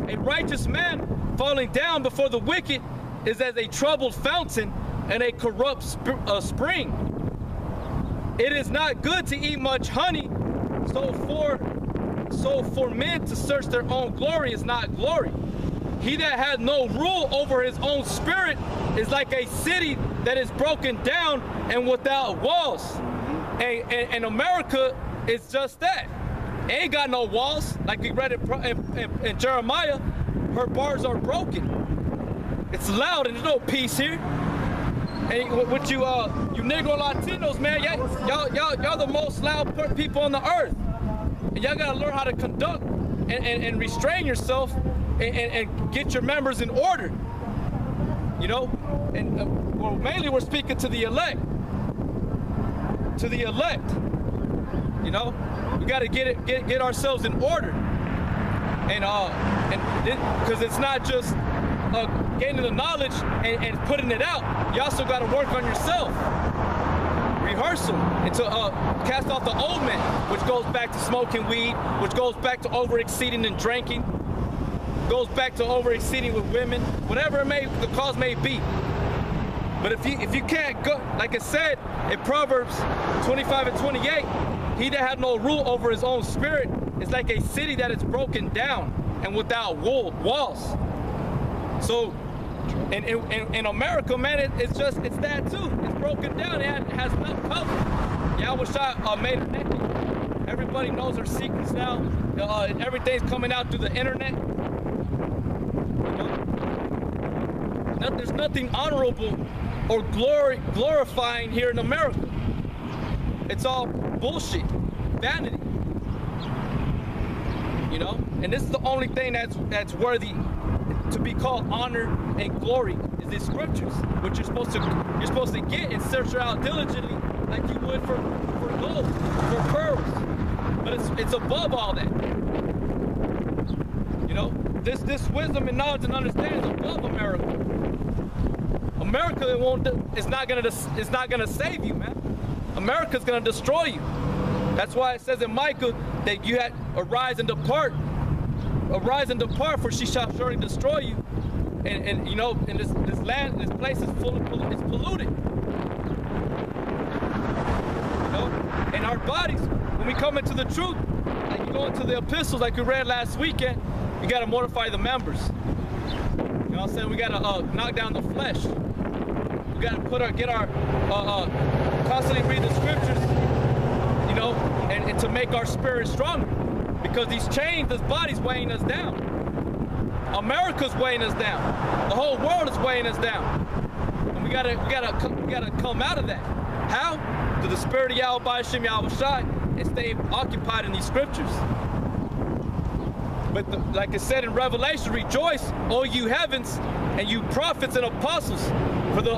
A righteous man falling down before the wicked is as a troubled fountain and a corrupt spring. It is not good to eat much honey, so for men to search their own glory is not glory. He that has no rule over his own spirit is like a city that is broken down and without walls. And America is just that. It ain't got no walls. Like we read in Jeremiah, her bars are broken. It's loud and there's no peace here. And with you Negro Latinos, man, y'all the most loud people on the earth. And y'all gotta learn how to conduct and restrain yourself and get your members in order. You know, and well, mainly we're speaking to the elect. To the elect. You know, we gotta get ourselves in order. And because it's not just gaining the knowledge and putting it out. You also got to work on yourself. Rehearsal and to cast off the old man, which goes back to smoking weed, which goes back to over-exceeding and drinking, goes back to over-exceeding with women, whatever the cause may be. But if you can't go, like it said in Proverbs 25 and 28, he that had no rule over his own spirit is like a city that is broken down and without walls. So, in America, man, it's that too. It's broken down. It has no cover. Yahweh made her naked. Everybody knows her secrets now. Everything's coming out through the internet. You know? There's nothing honorable or glorifying here in America. It's all bullshit, vanity. You know, and this is the only thing that's worthy to be called honor and glory is the scriptures, which you're supposed to get and search out diligently, like you would for gold, for pearls. But it's above all that. You know, this wisdom and knowledge and understanding is above America. America it's not gonna save you, man. America's gonna destroy you. That's why it says in Micah that you had arise and depart. Arise and depart, for she shall surely destroy you. And you know, in this land, this place is it's polluted. You know, and our bodies, when we come into the truth, like you go into the epistles, like we read last weekend, we gotta mortify the members. You know what I'm saying? We gotta knock down the flesh. We gotta get our constantly read the scriptures, you know, and to make our spirit stronger. Because these chains, this body's weighing us down. America's weighing us down. The whole world is weighing us down. And we gotta come out of that. How? Through the spirit of Yahweh Shem Yahweh and stay occupied in these scriptures. But like it said in Revelation, rejoice, O you heavens, and you prophets and apostles, for the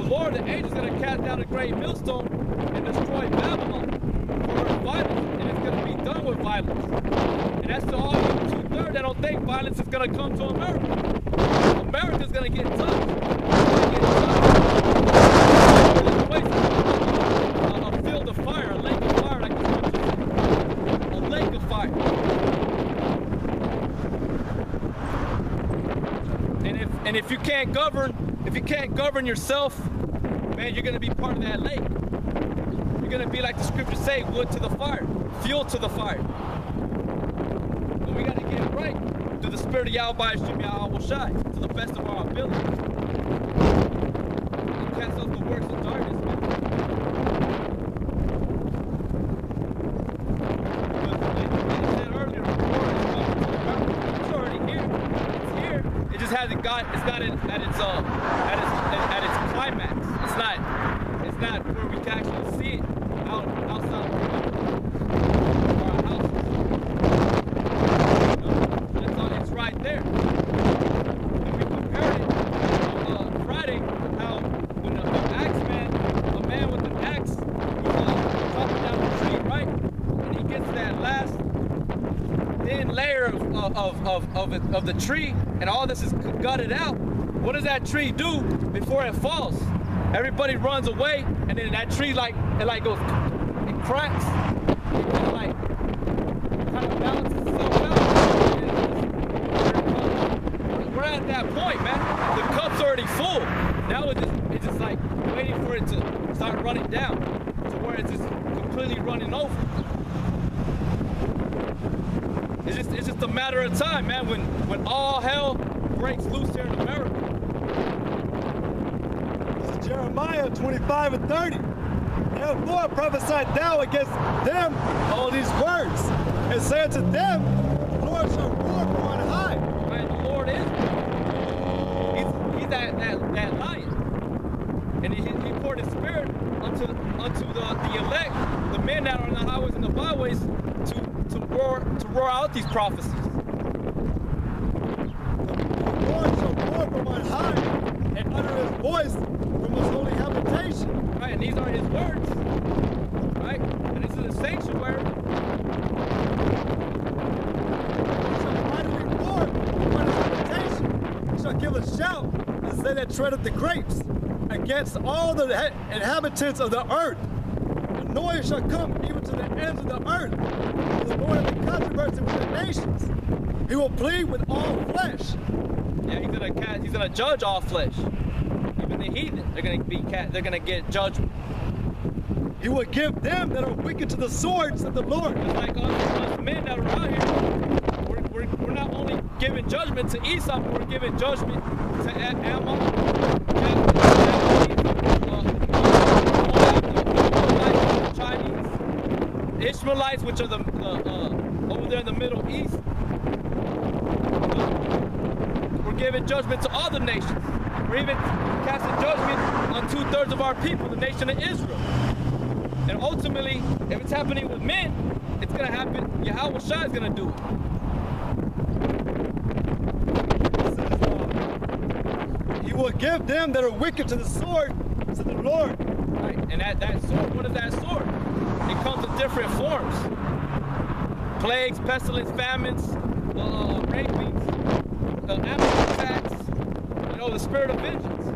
Lord, the angels, gonna cast down a great millstone and destroy Babylon for her violence, and it's gonna be done with violence. And that's to all you 2/3 that don't think violence is gonna come to America. America's gonna get tough. This place is a field of fire, a lake of fire, like the scripture says. A lake of fire. And if you can't govern yourself, man, you're gonna be part of that lake. You're gonna be like the scriptures say, wood to the fire, fuel to the fire. But we gotta get it right through the spirit of Yahweh Shem Yahweh Shai, to the best of our ability. And cast off the works of darkness, man. Because like I said earlier, it's already here. It's here. It just hasn't got. It's not at its climax. It's not where we can actually see it outside of our houses. It's right there. And we compared it on Friday, how when an a man with an axe was chopping down the tree, right? And he gets that last thin layer of the tree, and all this is gutted out. What does that tree do before it falls? Everybody runs away, and then that tree it goes, it cracks, it kind of balances itself out, and it that point, man. The cup's already full. Now it's just like waiting for it to start running down to where it's just completely running over. It's just a matter of time, man, when all hell breaks loose here in America. This is Jeremiah 25:30. Therefore prophesy thou against them all these words, and say unto them, the Lord shall roar from on high. Right, the Lord is. He's that lion. And he poured his spirit unto the elect, the men that are on the highways and the byways, to roar out these prophecies. The Lord shall roar from on high and utter his voice from his holy habitation. Right, and these are his words. Right? And this is a sanctuary. He shall mightily roar from his habitation. He shall give a shout and say that treadeth the grapes against all the inhabitants of the earth. The noise shall come even to the ends of the earth. For the Lord of the controversy with the nations. He will plead with all flesh. Yeah, he's gonna judge all flesh. Even the heathen, they're gonna get judgment. He will give them that are wicked to the sword, said the Lord. It's like us men that are out here, we're not only giving judgment to Esau, but we're giving judgment to Ammon, Chinese, Ishmaelites, which are the over there in the Middle East. We're giving judgment to other nations. We're even casting judgment on 2/3 of our people, the nation of Israel. And ultimately, if it's happening with men, it's going to happen. Yahweh Shai is going to do it. He will give them that are wicked to the sword, said the Lord. Right? And that sword, what is that sword? It comes in different forms. Plagues, pestilence, famines, rapings, animal attacks, the spirit of vengeance.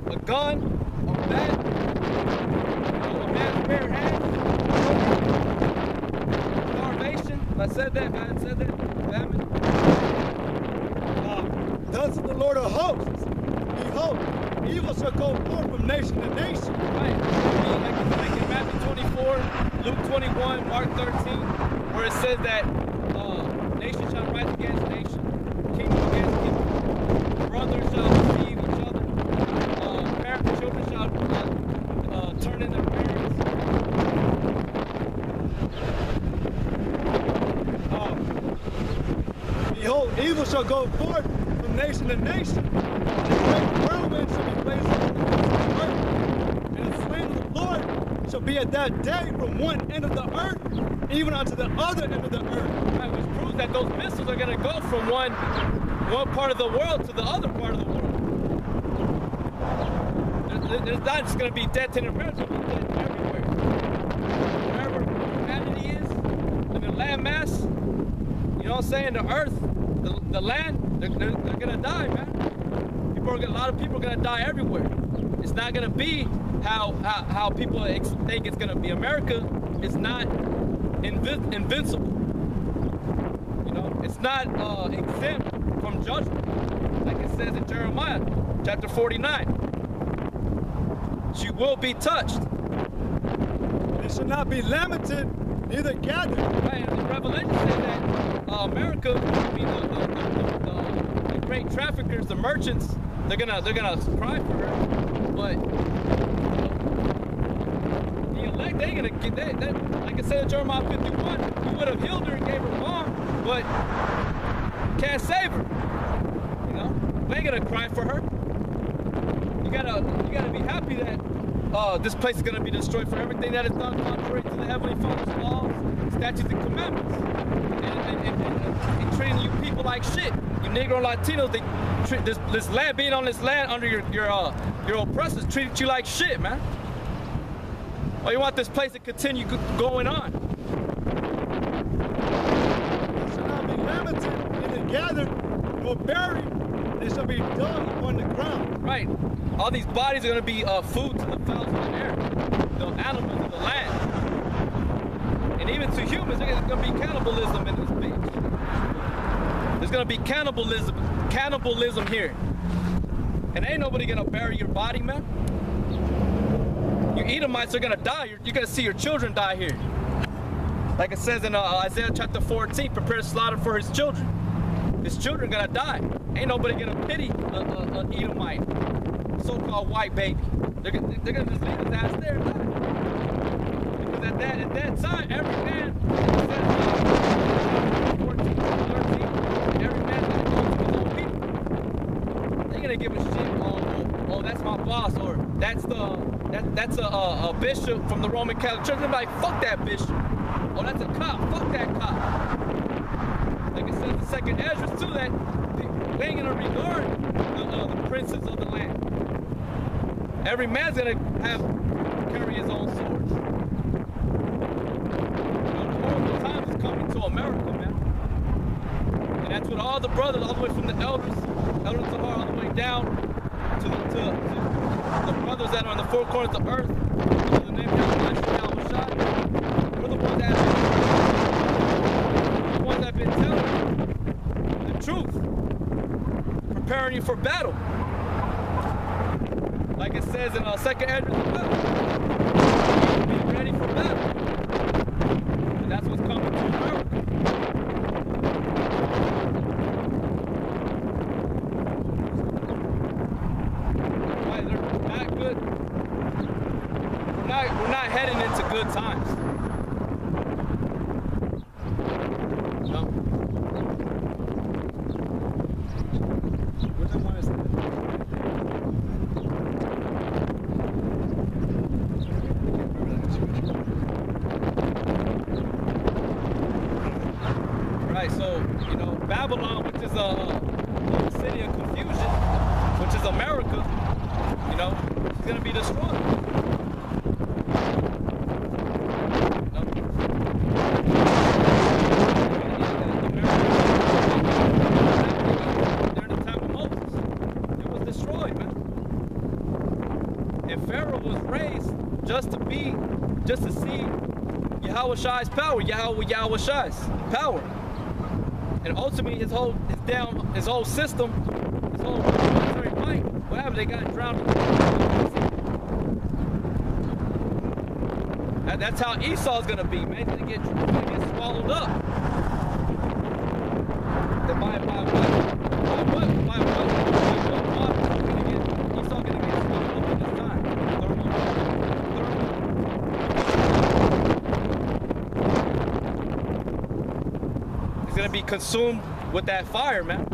A gun, a bat, a man's bare hands, starvation. I said that, famine. Thus said the Lord of hosts, behold, evil shall go forth from nation to nation. Right. Like in Matthew 24, Luke 21, Mark 13, where it says that nation shall rise against nation, kingdom against kingdom. Brothers shall deceive each other. Children shall turn in their parents. Behold, evil shall go forth from nation to nation. And a great whirlwind shall be placed on the face of the earth. And the flame of the Lord shall be at that day from one end of the earth, even unto the other end of the earth. Right, which proves that those missiles are going to go from one part of the world to the other part of the world. There's not just going to be dead in America, it's going to be dead everywhere. Wherever humanity is, in the land mass, you know what I'm saying, the earth, the land, they're going to die, man. A lot of people are going to die everywhere. It's not going to be how people think it's going to be. America is not invincible. You know, it's not exempt from judgment, like it says in Jeremiah chapter 49. She will be touched. It shall not be lamented, neither gathered. Right, and the Revelation says that America, I mean the great traffickers, the merchants, they're gonna cry for her, but the elect, they ain't gonna get that. Like I said in Jeremiah 51, he would have healed her and gave her balm, but can't save her. You know, they ain't gonna cry for her. You gotta be happy that this place is gonna be destroyed for everything that is done contrary to the Heavenly Father's laws, statutes, and commandments, and treating you people like shit. You Negro and Latinos, they treat this land, being on this land under your oppressors, treated you like shit, man. Or you want this place to continue going on? It shall not be lamented, neither gathered, nor buried. They shall be dug upon the ground. Right. All these bodies are going to be food to the fowls of the air, the animals of the land. And even to humans, there's going to be cannibalism in this bitch. There's going to be cannibalism cannibalism here. And ain't nobody gonna bury your body, man. You Edomites are gonna die. You're gonna see your children die here. Like it says in Isaiah chapter 14, prepare slaughter for his children. His children gonna die. Ain't nobody gonna pity an Edomite, so-called white baby. They're gonna just leave his ass there and die. Because at that time, every man, 14, 13, every man's gonna go to his own people. They're gonna give a shit. Oh, that's my boss, or that's a bishop from the Roman Catholic Church. They're like, fuck that bishop. Oh, that's a cop. Fuck that cop. Like it says in 2nd Ezra too, that they ain't gonna regard the princes of the land. Every man's gonna carry his own sword. The horrible times is coming to America, man. And that's what all the brothers, all the way from the elders of all the way down to the brothers that are in the four corners of the earth, in the name of Yahweh, we're the ones that have been telling you the truth, preparing you for battle. Like it says in 2nd Ezra, be ready for battle. And that's what's coming to America. Right, they're not good. We're not heading into good times. No. What they want us to do? Right, so, Babylon, which is a city of confusion, which is America, it's going to be destroyed. During the time of Moses, it was destroyed, man. And Pharaoh was raised just to see Yahweh Shai's power, Yahweh Shai's power. And ultimately his whole system, his whole military might, whatever, they got drowned. That's how Esau's gonna be, man. He's gonna get swallowed up. By what? Esau gonna get swallowed up in this time. He's gonna be consumed with that fire, man.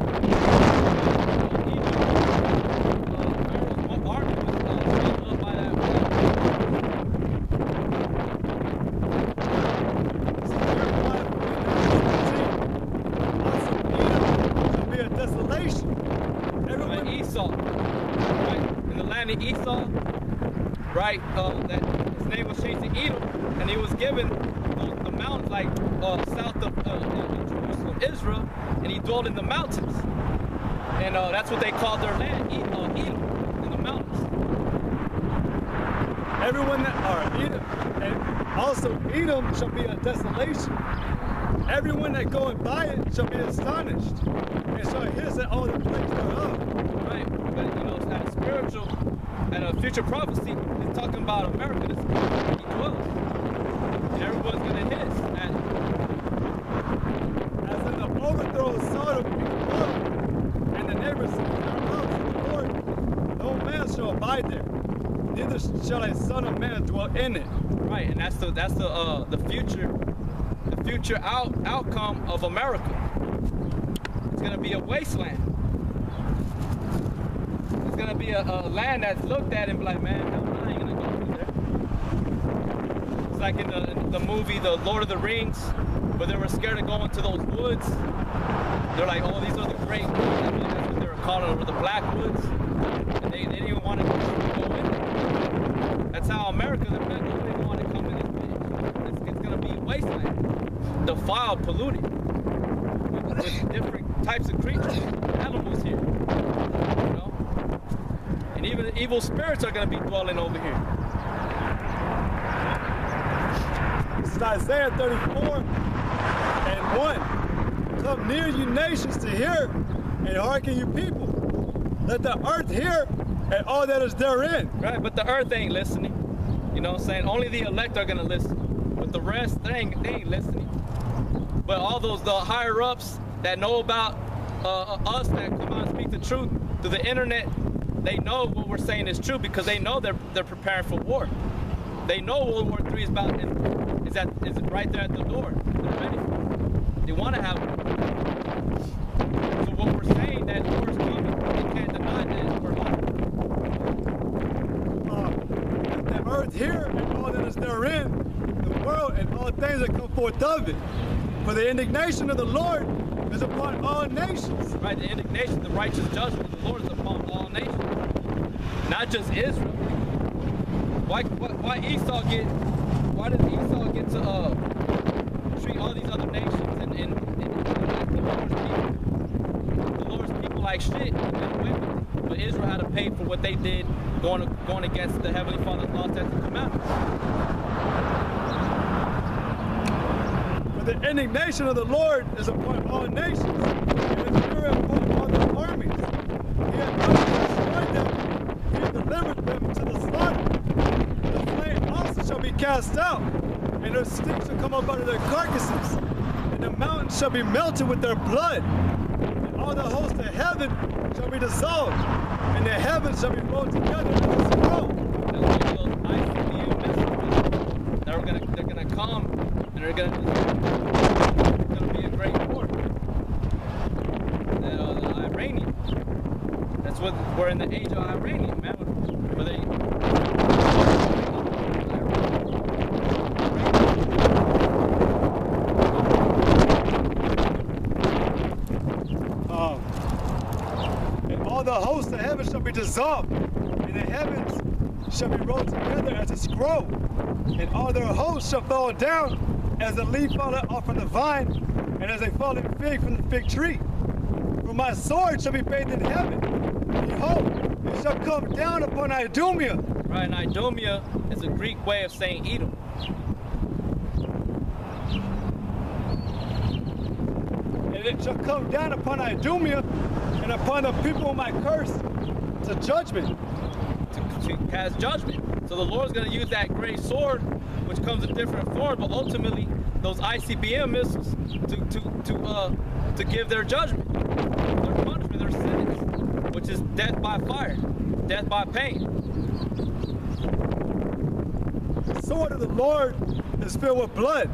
Esau, right? That his name was changed to Edom, and he was given the mountains, like south of Jerusalem, Israel, and he dwelled in the mountains, and that's what they called their land, Edom, in the mountains. Everyone that Edom, and also Edom shall be a desolation. Everyone that going by it shall be astonished, and shall hear that all the plagues thereof. Right, but at a spiritual. And a future prophecy is talking about America. This is where he dwells. And everyone's going to hiss at it. As in the overthrow of Sodom and the neighbors of the Lord, no man shall abide there, neither shall a son of man dwell in it. Right, and that's the future outcome of America. It's going to be a wasteland. It's gonna be a land that's looked at and be like, man, hell, I ain't gonna go through there. It's like in the movie The Lord of the Rings, where they were scared to go into those woods. They're like, oh, these are the great woods. That's what they were calling them, the black woods. And they didn't even want to go in. That's how America, nobody didn't want to come in this place. It's gonna be a wasteland, defiled, polluted, with different types of creatures, animals here. And even evil spirits are going to be dwelling over here. This is Isaiah 34 and 1. Come near, you nations, to hear, And hearken you people, let the earth hear and all that is therein. Right, but the earth ain't listening. You know what I'm saying? Only the elect are gonna listen. But the rest, they ain't listening. But all the higher ups that know about us, that come out and speak the truth through the internet, they know what we're saying is true because they know they're preparing for war. They know World War III is right there at the door. They're ready. They want to have it. So what we're saying, that war is coming. They can't deny that we're home. The earth here and all that is therein, the world and all things that come forth of it. For the indignation of the Lord is upon all nations. Right, the indignation, the righteous judgment of the Lord is upon all nations. Not just Israel. Why does Esau get to treat all these other nations and the Lord's people like shit and women? But Israel had to pay for what they did going against the Heavenly Father's laws, statutes, and commandments. For the indignation of the Lord is upon all nations, and his fury upon all the armies. He hath destroyed them, he hath delivered them to the slaughter. The flame also shall be cast out, and their sticks shall come up out of their carcasses, and the mountains shall be melted with their blood. And all the hosts of heaven shall be dissolved, and the heavens shall be rolled together as a scroll. They're gonna come, and it's gonna be a great war. The Iranian. That's what we're in the age of Iranian, man. Where they and all the hosts of heaven shall be dissolved, and the heavens shall be rolled together as a scroll, and all their hosts shall fall down as a leaf falleth off from the vine, and as a falling fig from the fig tree. For my sword shall be bathed in heaven. Behold, it shall come down upon Idumea. Right, and Idumea is a Greek way of saying Edom. And it shall come down upon Idumea and upon the people whom I curse to judgment. To cast judgment. So the Lord's going to use that great sword, which comes in different forms, but ultimately those ICBM missiles to give their judgment, their punishment, their sentence, which is death by fire, death by pain. The sword of the Lord is filled with blood.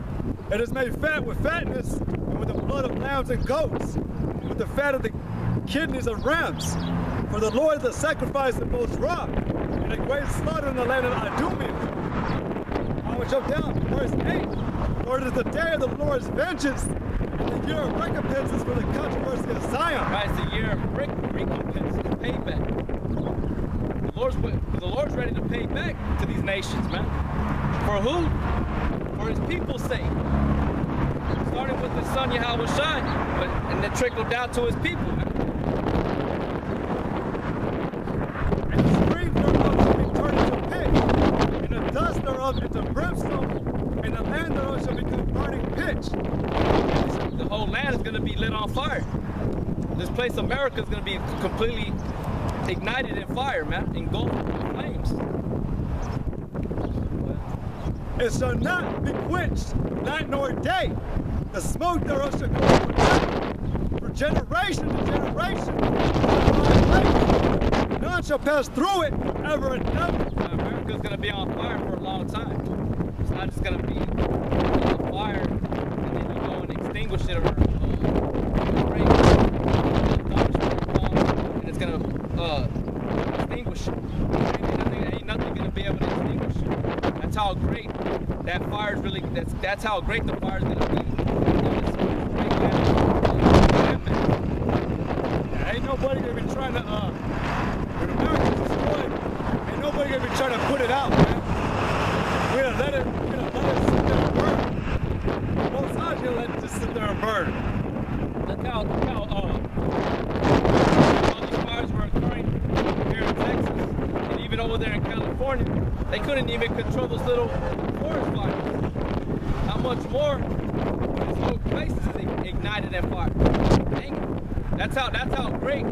It is made fat with fatness, and with the blood of lambs and goats, and with the fat of the kidneys of rams. For the Lord is the sacrifice that most wrath, and a great slaughter in the land of Idumea. I will jump down, verse 8. For it is the day of the Lord's vengeance, and the year of recompenses for the controversy of Zion. Right, it's the year of recompense, payback. The Lord's ready to pay back to these nations, man. For who? For his people's sake. Starting with his son Yahweh Shai, and then trickled down to his people, man. And the streams thereof shall be turned into pitch, and the dust thereof into brimstone, and the land thereof shall become burning pitch. The whole land is going to be lit on fire. This place, America, is going to be completely ignited in fire, man, engulfed in flames. It shall not be quenched, night nor day. The smoke thereof shall go up forever, for generation to generation. None shall pass through it forever and ever. America's going to be on fire for a long time. It's not just going to be on fire and then you go and extinguish it or break it, and it's going to extinguish it. Ain't nothing going to be able to extinguish it. That's how great that fire is really, that's how great the fire is going to be. Ain't nobody going to be trying to, when America's destroyed, ain't nobody going to be trying to put it out, man. We're going to let it sit there and burn. Both sides going to let it just sit there and burn. Look how all these fires were occurring here in Texas, and even over there in California. They couldn't even control those little forest fires. How much more these whole places is ignited in fire? Dang it. That's how great